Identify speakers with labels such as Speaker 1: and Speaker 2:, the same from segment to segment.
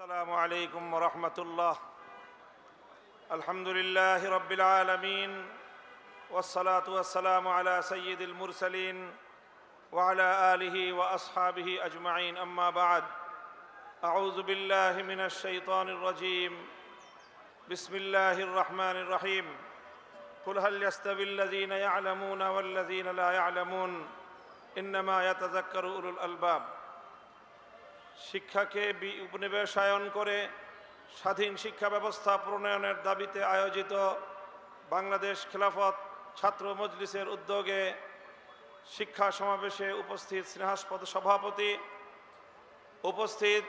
Speaker 1: السلام عليكم ورحمة الله. الحمد لله رب العالمين والصلاة والسلام على سيد المرسلين وعلى آله وأصحابه أجمعين. أما بعد، أعوذ بالله من الشيطان الرجيم. بسم الله الرحمن الرحيم. قل هل يستوي الذين يعلمون والذين لا يعلمون إنما يتذكر أولو الألباب. শিক্ষাকে উপনিবেশায়ন করে স্বাধীন শিক্ষা ব্যবস্থা প্রণয়নের দাবিতে আয়োজিত বাংলাদেশ খেলাফত ছাত্র মজলিসের উদ্যোগে শিক্ষা সমাবেশে উপস্থিত স্নেহাস্পদ সভাপতি, উপস্থিত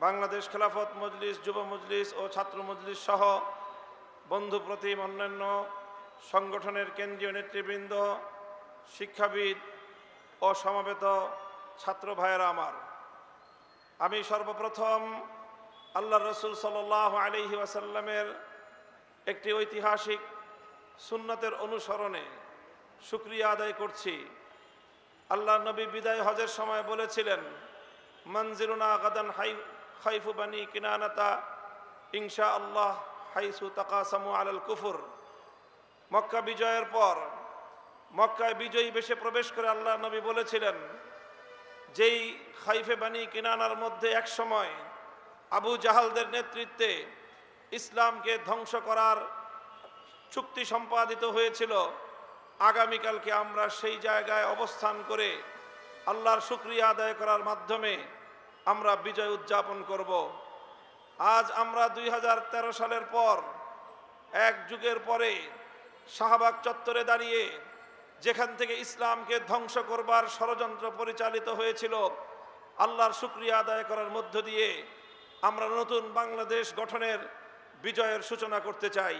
Speaker 1: বাংলাদেশ খেলাফত মজলিস, যুব মজলিস ও ছাত্র মজলিস সহ বন্ধু প্রতিম অন্যান্য সংগঠনের কেন্দ্রীয় নেতৃবৃন্দ, শিক্ষাবিদ ও সমবেত ছাত্র ভাইয়েরা আমার, আমি সর্বপ্রথম আল্লাহর রাসূল সাল্লাল্লাহু আলাইহি ওয়াসাল্লামের একটি ঐতিহাসিক সুন্নতের অনুসরণে শুকরিয়া আদায় করছি। আল্লাহর নবী বিদায় হজের সময় বলেছিলেন, মনজিলুনা গাদান খাইফু বানি কিনানাতা ইনশাআল্লাহ হাইসু তাকাসামু আলাল কুফর। মক্কা বিজয়ের পর মক্কায় বিজয়ী বেশে প্রবেশ করে আল্লাহর নবী বলেছিলেন, যেই খাইফে বানি কিনানার মধ্যে এক সময় আবু জাহালদের নেতৃত্বে ইসলামকে ধ্বংস করার চুক্তি সম্পাদিত হয়েছিল, আগামীকালকে আমরা সেই জায়গায় অবস্থান করে আল্লাহর শুকরিয়া আদায় করার মাধ্যমে আমরা বিজয় উদযাপন করব। আজ আমরা 2013 সালের পর এক যুগের পরে শাহবাগ চত্বরে দাঁড়িয়ে যেখান থেকে ইসলামকে ধ্বংস করবার ষড়যন্ত্র পরিচালিত হয়েছিল, আল্লাহর শুকরিয়া আদায় করার মধ্য দিয়ে আমরা নতুন বাংলাদেশ গঠনের বিজয়ের সূচনা করতে চাই।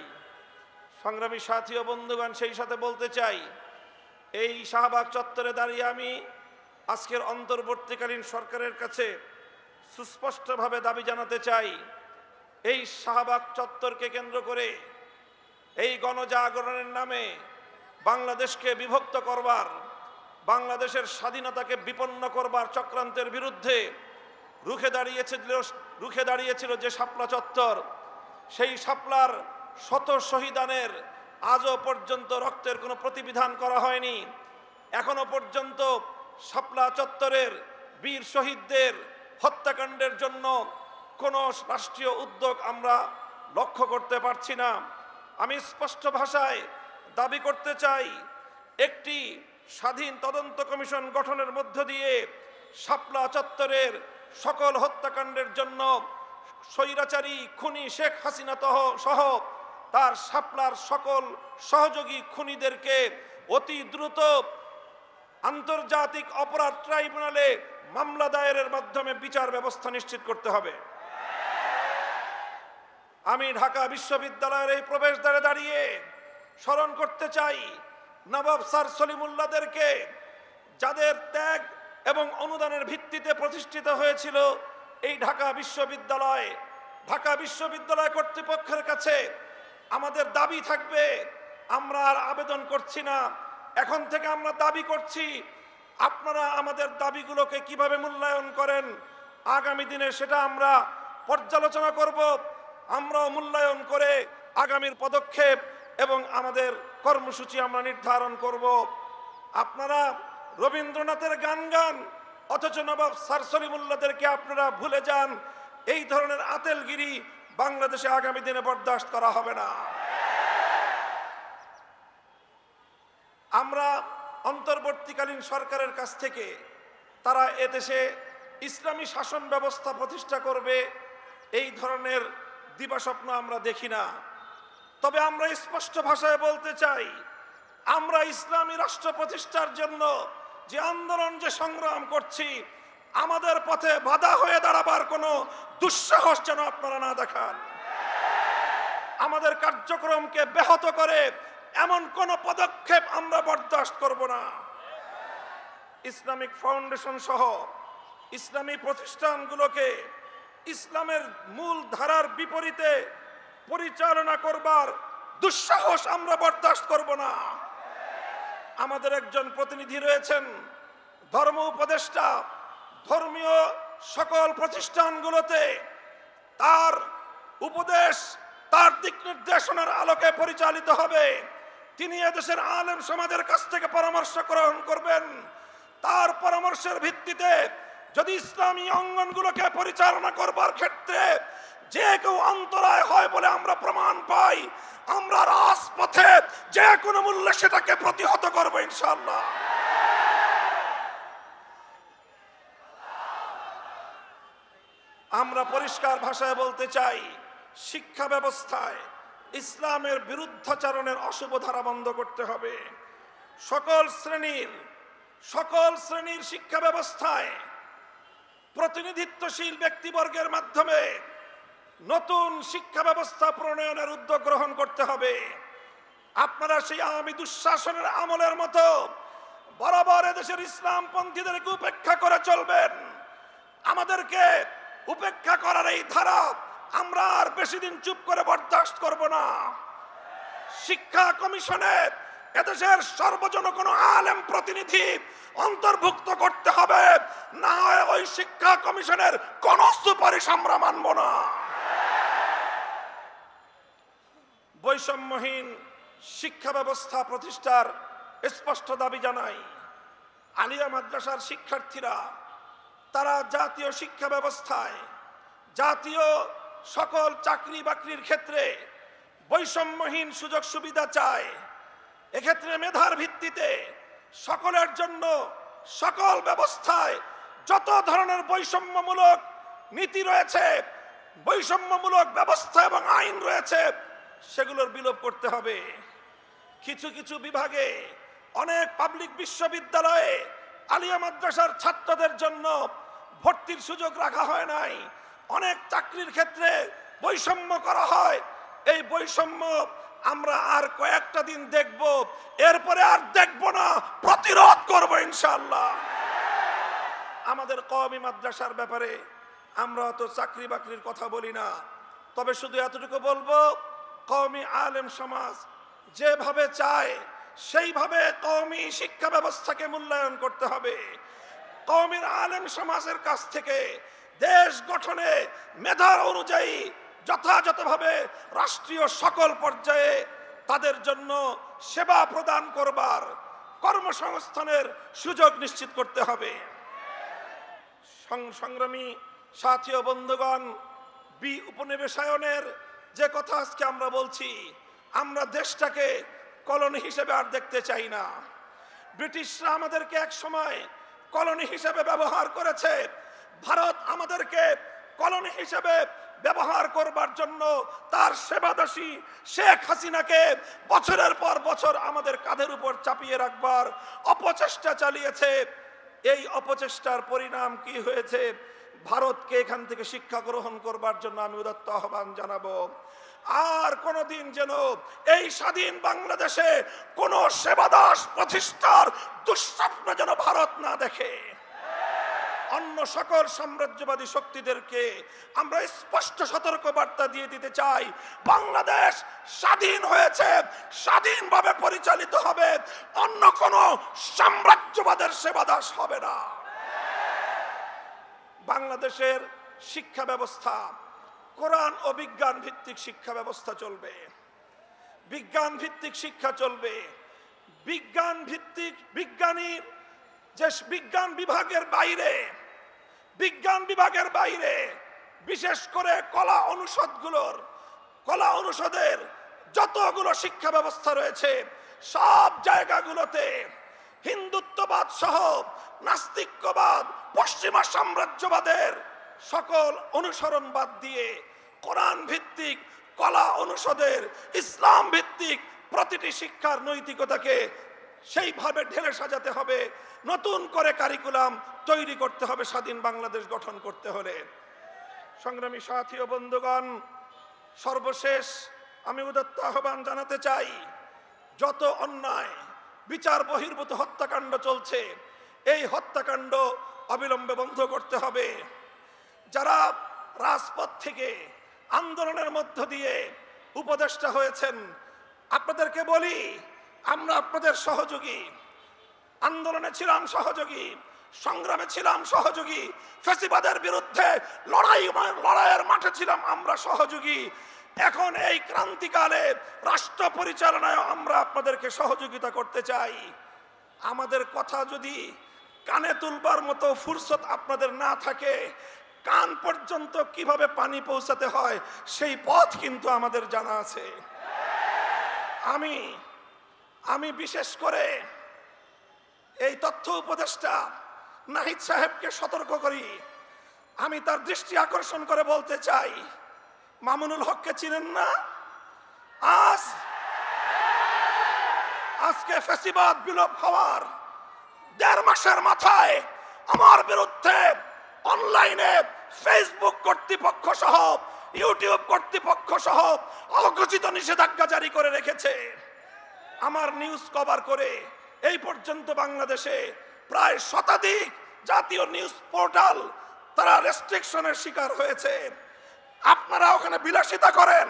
Speaker 1: সংগ্রামী সাথী ও বন্ধুগণ, সেই সাথে বলতে চাই, এই শাহবাগ চত্বরে দাঁড়িয়ে আমি আজকের অন্তর্বর্তীকালীন সরকারের কাছে সুস্পষ্টভাবে দাবি জানাতে চাই, এই শাহবাগ চত্বরকে কেন্দ্র করে এই গণজাগরণের নামে বাংলাদেশকে বিভক্ত করবার, বাংলাদেশের স্বাধীনতাকে বিপন্ন করবার চক্রান্তের বিরুদ্ধে রুখে দাঁড়িয়েছিল যে শাপলা চত্বর, সেই শাপলার শত শহীদানের আজও পর্যন্ত রক্তের কোনো প্রতিবিধান করা হয়নি। এখনো পর্যন্ত শাপলা চত্বরের বীর শহীদদের হত্যাকাণ্ডের জন্য কোনো রাষ্ট্রীয় উদ্যোগ আমরা লক্ষ্য করতে পারছি না। আমি স্পষ্ট ভাষায় দাবি করতে চাই, একটি স্বাধীন তদন্ত কমিশন গঠনের মধ্য দিয়ে শাপলা চত্বরের সকল হত্যাকাণ্ডের জন্য স্বৈরাচারী খুনি শেখ হাসিনা সহ তার শাপলার সকল সহযোগী খুনিদেরকে অতি দ্রুত আন্তর্জাতিক অপরাধ ট্রাইব্যুনালে মামলা দায়েরের মাধ্যমে বিচার ব্যবস্থা নিশ্চিত করতে হবে। আমি ঢাকা বিশ্ববিদ্যালয়ের এই প্রবেশদ্বারে দাঁড়িয়ে স্মরণ করতে চাই নবাব স্যার সলিমুল্লাহদেরকে, যাদের ত্যাগ এবং অনুদানের ভিত্তিতে প্রতিষ্ঠিত হয়েছিল এই ঢাকা বিশ্ববিদ্যালয়। ঢাকা বিশ্ববিদ্যালয় কর্তৃপক্ষের কাছে আমাদের দাবি থাকবে, আমরা আর আবেদন করছি না, এখন থেকে আমরা দাবি করছি, আপনারা আমাদের দাবিগুলোকে কিভাবে মূল্যায়ন করেন আগামী দিনে সেটা আমরা পর্যালোচনা করব। আমরাও মূল্যায়ন করে আগামীর পদক্ষেপ এবং আমাদের কর্মসূচি আমরা নির্ধারণ করব। আপনারা রবীন্দ্রনাথের গান অথচ নবাব স্যার সলিমুল্লাহদেরকে আপনারা ভুলে যান, এই ধরনের আতেলগিরি বাংলাদেশে আগামী দিনে বরদাস্ত করা হবে না। আমরা অন্তর্বর্তীকালীন সরকারের কাছ থেকে তারা এদেশে ইসলামী শাসন ব্যবস্থা প্রতিষ্ঠা করবে এই ধরনের দিবাস্বপ্ন আমরা দেখি না। তবে আমরা স্পষ্ট ভাষায় বলতে চাই, আমরা ইসলামী রাষ্ট্র প্রতিষ্ঠার জন্য যে আন্দোলন, যে সংগ্রাম করছি, আমাদের পথে বাধা হয়ে দাঁড়াবার কোনো দুঃসাহস যেন আপনারা না দেখান। আমাদের কার্যক্রমকে ব্যাহত করে এমন কোন পদক্ষেপ আমরা বরদাস্ত করব না। ইসলামিক ফাউন্ডেশন সহ ইসলামী প্রতিষ্ঠানগুলোকে ইসলামের মূল ধারার বিপরীতে পরিচালনা করবার দুঃসাহস আমরা বরদাস্ত করব না। আমাদের একজন প্রতিনিধি রয়েছেন, ধর্ম উপদেষ্টা, ধর্মীয় সকল প্রতিষ্ঠানগুলোতে তার উপদেশ, তার দিক নির্দেশনার আলোকে পরিচালিত হবে। তিনি এদেশের আলেম সমাজের কাছ থেকে পরামর্শ গ্রহণ করবেন। তার পরামর্শের ভিত্তিতে যদি ইসলামী অঙ্গনগুলোকে পরিচালনা করবার ক্ষেত্রে যে কেউ অন্তরায় হয় বলে আমরা প্রমাণ পাই, আমরা রাজপথে যে কোনো মূল্যে সেটাকে প্রতিহত করব ইনশাআল্লাহ। আমরা পরিষ্কার ভাষায় বলতে চাই, শিক্ষা ব্যবস্থায় ইসলামের বিরুদ্ধাচরণের অশুভ ধারা বন্ধ করতে হবে। সকল শ্রেণীর শিক্ষা ব্যবস্থায় প্রতিনিধিত্বশীল ব্যক্তিবর্গের মাধ্যমে নতুন শিক্ষা ব্যবস্থা প্রণয়নের উদ্যোগ গ্রহণ করতে হবে। আপনারা সেই আওয়ামী দুঃশাসনের আমলের মতো বরাবর এদেশের ইসলামপন্থীদেরকে উপেক্ষা করে চলবেন। আমাদেরকে উপেক্ষা করার এই ধারা আমরা আর বেশি দিন চুপ করে বরদাস্ত করব না। শিক্ষা কমিশনে এদেশের সর্বজন কোনো আলেম প্রতিনিধি অন্তর্ভুক্ত করতে হবে, না হয় ওই শিক্ষা কমিশনের কোন সুপারিশ আমরা মানব না। বৈষম্যহীন শিক্ষা ব্যবস্থা প্রতিষ্ঠার স্পষ্ট দাবি জানাই। আলিয়া মাদ্রাসার শিক্ষার্থীরা তারা জাতীয় শিক্ষা ব্যবস্থায় জাতীয় সকল চাকরি বাকরির ক্ষেত্রে বৈষম্যহীন সুযোগ সুবিধা চায়। এক্ষেত্রে মেধার ভিত্তিতে সকলের জন্য সকল ব্যবস্থায় যত ধরনের বৈষম্যমূলক নীতি রয়েছে, বৈষম্যমূলক ব্যবস্থা এবং আইন রয়েছে, সেগুলোর বিলোপ করতে হবে। কিছু কিছু বিভাগে, অনেক পাবলিক বিশ্ববিদ্যালয়ে আলিয়া মাদ্রাসার ছাত্রদের জন্য ভর্তির সুযোগ রাখা হয় নাই। অনেক চাকরির ক্ষেত্রে বৈষম্য করা হয়। এই বৈষম্য আমরা আর কয়েকটা দিন দেখব, এরপরে আর দেখব না, প্রতিরোধ করব ইনশাআল্লাহ। আমাদের কওমি মাদ্রাসার ব্যাপারে আমরা অত চাকরি বাকরির কথা বলি না, তবে শুধু এতটুকু বলবো, কওমি আলেম সমাজ যেভাবে চায় সেইভাবে কওমি শিক্ষা ব্যবস্থাকে মূল্যায়ন করতে হবে। কওমি আলেম সমাজের কাছ থেকে দেশ গঠনে মেধার অনুযায়ী যথাযথভাবে রাষ্ট্রীয় সকল পর্যায়ে তাদের জন্য সেবা প্রদান করবার, কর্মসংস্থানের সুযোগ নিশ্চিত করতে হবে। সংগ্রামী সাথী ও বন্ধুগণ, উপনিবেশায়নের যে কথা আজকে আমরা বলছি, আমরা দেশটাকে কলোনি হিসেবে আর দেখতে চাই না। ব্রিটিশরা আমাদেরকে এক সময় কলোনি হিসেবে ব্যবহার করেছে। ভারত আমাদেরকে কলোনি হিসেবে ব্যবহার করবার জন্য তার সেবাদাসী শেখ হাসিনাকে বছরের পর বছর আমাদের কাঁধের উপর চাপিয়ে রাখবার অপচেষ্টা চালিয়েছে। এই অপচেষ্টার পরিণাম কি হয়েছে? ভারতকে এখান থেকে শিক্ষা গ্রহণ করবার জন্য আমি উদাত্ত আহ্বান জানাবো। আর কোনদিন যেন এই স্বাধীন বাংলাদেশে কোন সেবাদাস প্রতিষ্ঠার দুঃস্বপ্ন যেন ভারত না দেখে। অন্য সকল সাম্রাজ্যবাদী শক্তিদেরকে আমরা স্পষ্ট সতর্ক বার্তা দিয়ে দিতে চাই, বাংলাদেশ স্বাধীন হয়েছে, স্বাধীনভাবে পরিচালিত হবে, অন্য কোন সাম্রাজ্যবাদের সেবাদাস হবে না। বাংলাদেশের শিক্ষা ব্যবস্থা কোরআন ও বিজ্ঞান ভিত্তিক শিক্ষা ব্যবস্থা চলবে, বিজ্ঞান ভিত্তিক শিক্ষা চলবে। বিজ্ঞানীর যে বিজ্ঞান বিভাগের বাইরে বিশেষ করে কলা অনুষদের যতগুলো শিক্ষা ব্যবস্থা রয়েছে, সব জায়গাগুলোতে হিন্দুত্ববাদ সহ নাস্তিক্যবাদ, পশ্চিমা সাম্রাজ্যবাদের সকল অনুসরণ বাদ দিয়ে কোরআন ভিত্তিক কলা অনুষদের ইসলাম ভিত্তিক প্রতিটি শিক্ষার নৈতিকতাকে সেইভাবে ঢেলে সাজাতে হবে। নতুন করে কারিকুলাম তৈরি করতে হবে স্বাধীন বাংলাদেশ গঠন করতে হলে। সংগ্রামী সাথী ও বন্ধুগণ, সর্বশেষ আমি উদাত্ত আহ্বান জানাতে চাই, যত অন্যায় বিচার বহির্ভূত হত্যাকাণ্ড চলছে, এই হত্যাকাণ্ড অবিলম্বে বন্ধ করতে হবে। যারা রাজপথ থেকে আন্দোলনের মধ্য দিয়ে উপদেষ্টা হয়েছেন, আপনাদেরকে বলি, আমরা আপনাদের সহযোগী, আন্দোলনে ছিলাম সহযোগী। সংগ্রামে ছিলাম সহযোগী, ফ্যাসিবাদের বিরুদ্ধে লড়াইয়ের মাঠে ছিলাম আমরা সহযোগী। এখন এই ক্রান্তিকালে রাষ্ট্র পরিচালনায় আমরা আপনাদেরকে সহযোগিতা করতে চাই। আমাদের কথা যদি কানে তুলবার মতো ফুরসত আপনাদের না থাকে, কান পর্যন্ত কিভাবে পানি পৌঁছাতে হয় সেই পথ কিন্তু আমাদের জানা আছে। আমি বিশেষ করে এই তথ্য উপদেষ্টা নাহিদ সাহেবকে সতর্ক করি। আমি তার দৃষ্টি আকর্ষণ করে বলতে চাই, মামুনুল হককে চিনেন না? আজকে ফ্যাসিবাদ বিলোপ হওয়ার 1.5 মাসের মাথায় আমার বিরুদ্ধে অনলাইনে ফেসবুক কর্তৃপক্ষ সহ ইউটিউব কর্তৃপক্ষ সহ অঘোষিত নিষেধাজ্ঞা জারি করে রেখেছে। আমার নিউজ কভার করে এই পর্যন্ত বাংলাদেশে প্রায় শতাধিক জাতীয় নিউজ পোর্টাল তারা রেস্ট্রিকশনের শিকার হয়েছে। আপনারা ওখানে বিলাসিতা করেন।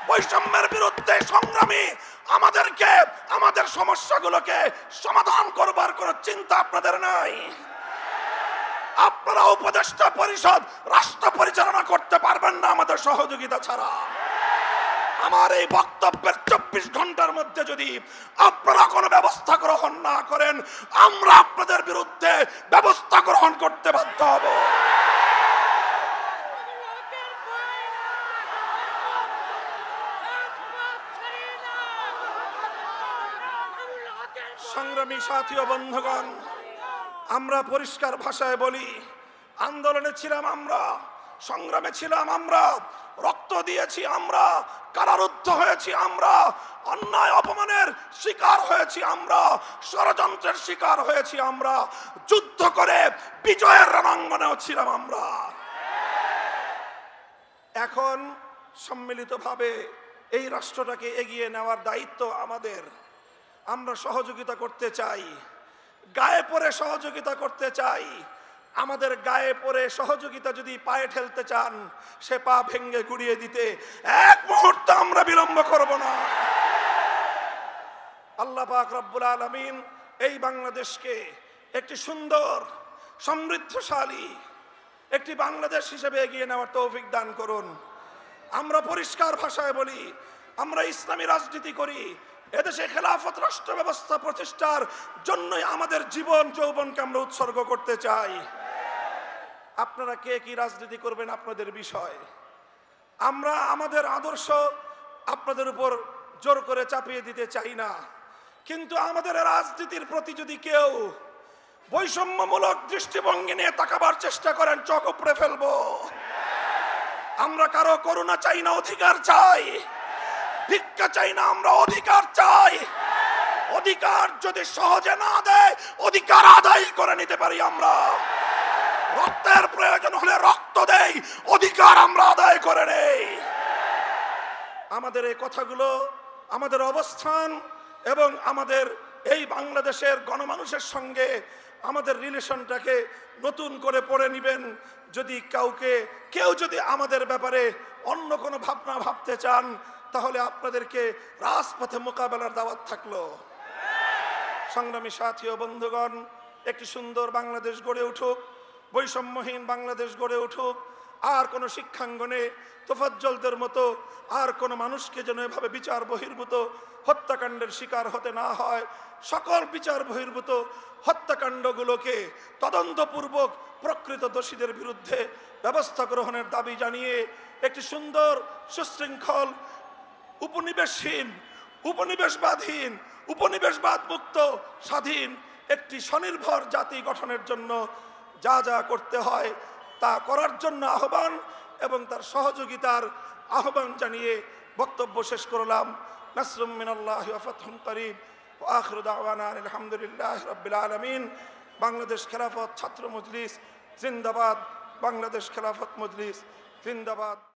Speaker 1: বৈষম্যের বিরুদ্ধে সংগ্রামী আমাদেরকে আমাদের সমস্যাগুলোকে সমাধান করবার কোনো চিন্তা আপনাদের নাই। আপনারা উপদেষ্টা পরিষদ রাষ্ট্র পরিচালনা করতে পারবেন না আমাদের সহযোগিতা ছাড়া। আমার এই বক্তব্যের 24 ঘন্টার মধ্যে যদি আপনারা কোনো ব্যবস্থা গ্রহণ না করেন, আমরা আপনাদের বিরুদ্ধে ব্যবস্থা গ্রহণ করতে বাধ্য হব। সংগ্রামী সাথী ও বন্ধুগণ, আমরা পরিষ্কার ভাষায় বলি, আন্দোলনে ছিলাম আমরা, সংগ্রামে ছিলাম আমরা, রক্ত দিয়েছি আমরা, কারারুদ্ধ হয়েছি আমরা, অন্যায় অপমানের শিকার হয়েছি আমরা, ষড়যন্ত্রের শিকার হয়েছি আমরা, যুদ্ধ করে বিজয়ের রণাঙ্গনেও ছিলাম আমরা। এখন সম্মিলিতভাবে এই রাষ্ট্রটাকে এগিয়ে নেওয়ার দায়িত্ব আমাদের। আমরা সহযোগিতা করতে চাই, গায়ে পড়ে সহযোগিতা করতে চাই। আমাদের গায়ে পড়ে সহযোগিতা যদি পায়ে ঠেলতে চান, সে পা ভেঙ্গে গুড়িয়ে দিতে এক মুহূর্ত আমরা বিলম্ব করব না। আল্লাহ পাক রব্বুল আলামিন এই বাংলাদেশকে একটি সুন্দর, সমৃদ্ধশালী একটি বাংলাদেশ হিসেবে এগিয়ে নেওয়ার তৌফিক দান করুন। আমরা পরিষ্কার ভাষায় বলি, আমরা ইসলামী রাজনীতি করি। এদেশে খেলাফত রাষ্ট্র ব্যবস্থা প্রতিষ্ঠার জন্যই আমাদের জীবন যৌবনকে আমরা উৎসর্গ করতে চাই। আপনারা কে কি রাজনীতি করবেন আপনাদের বিষয়। আমরা আমাদের আদর্শ আপনাদের উপর জোর করে চাপিয়ে দিতে চাই না, কিন্তু আমাদের রাজনীতির প্রতি যদি কেউ বৈষম্যমূলক দৃষ্টিভঙ্গি নিয়ে তাকাবার চেষ্টা করেন, চোখ উপড়ে ফেলবো। আমরা কারো করুণা চাই না, অধিকার চাই। ভিক্ষা চাই না, আমরা অধিকার চাই। অধিকার যদি সহজে না দেয়, অধিকার আদায় করে নিতে পারি আমরা। রক্তের প্রয়োজন হলে রক্ত দেই, অধিকার আমরা আদায় করে নেই। আমাদের এই কথাগুলো, আমাদের অবস্থান এবং আমাদের এই বাংলাদেশের গণমানুষের সঙ্গে আমাদের রিলেশনটাকে নতুন করে পড়ে নেবেন। যদি কেউ যদি আমাদের ব্যাপারে অন্য কোনো ভাবনা ভাবতে চান, তাহলে আপনাদেরকে রাজপথে মোকাবেলার দাওয়াত থাকলো। সংগ্রামী সাথী ও বন্ধুগণ, একটি সুন্দর বাংলাদেশ গড়ে উঠুক, বৈষম্যহীন বাংলাদেশ গড়ে উঠুক। আর কোনো শিক্ষাঙ্গনে তোফাজ্জলদের মতো আর কোনো মানুষকে যেন এভাবে বিচার বহির্ভূত হত্যাকাণ্ডের শিকার হতে না হয়। সকল বিচার বহির্ভূত হত্যাকাণ্ডগুলোকে তদন্তপূর্বক প্রকৃত দোষীদের বিরুদ্ধে ব্যবস্থা গ্রহণের দাবি জানিয়ে একটি সুন্দর, সুশৃঙ্খল, উপনিবেশহীন, উপনিবেশবাদহীন, উপনিবেশবাদ মুক্ত, স্বাধীন একটি স্বনির্ভর জাতি গঠনের জন্য যা যা করতে হয় তা করার জন্য আহ্বান এবং তার সহযোগিতার আহ্বান জানিয়ে বক্তব্য শেষ করলাম। নাসরুম মিনাল্লাহি ওয়া ফাতহুন করিব ওয়া আখিরু দাওয়ানা আলহামদুলিল্লাহি রাব্বিল আলামিন। বাংলাদেশ খেলাফত ছাত্র মজলিস জিন্দাবাদ। বাংলাদেশ খেলাফত মজলিস জিন্দাবাদ।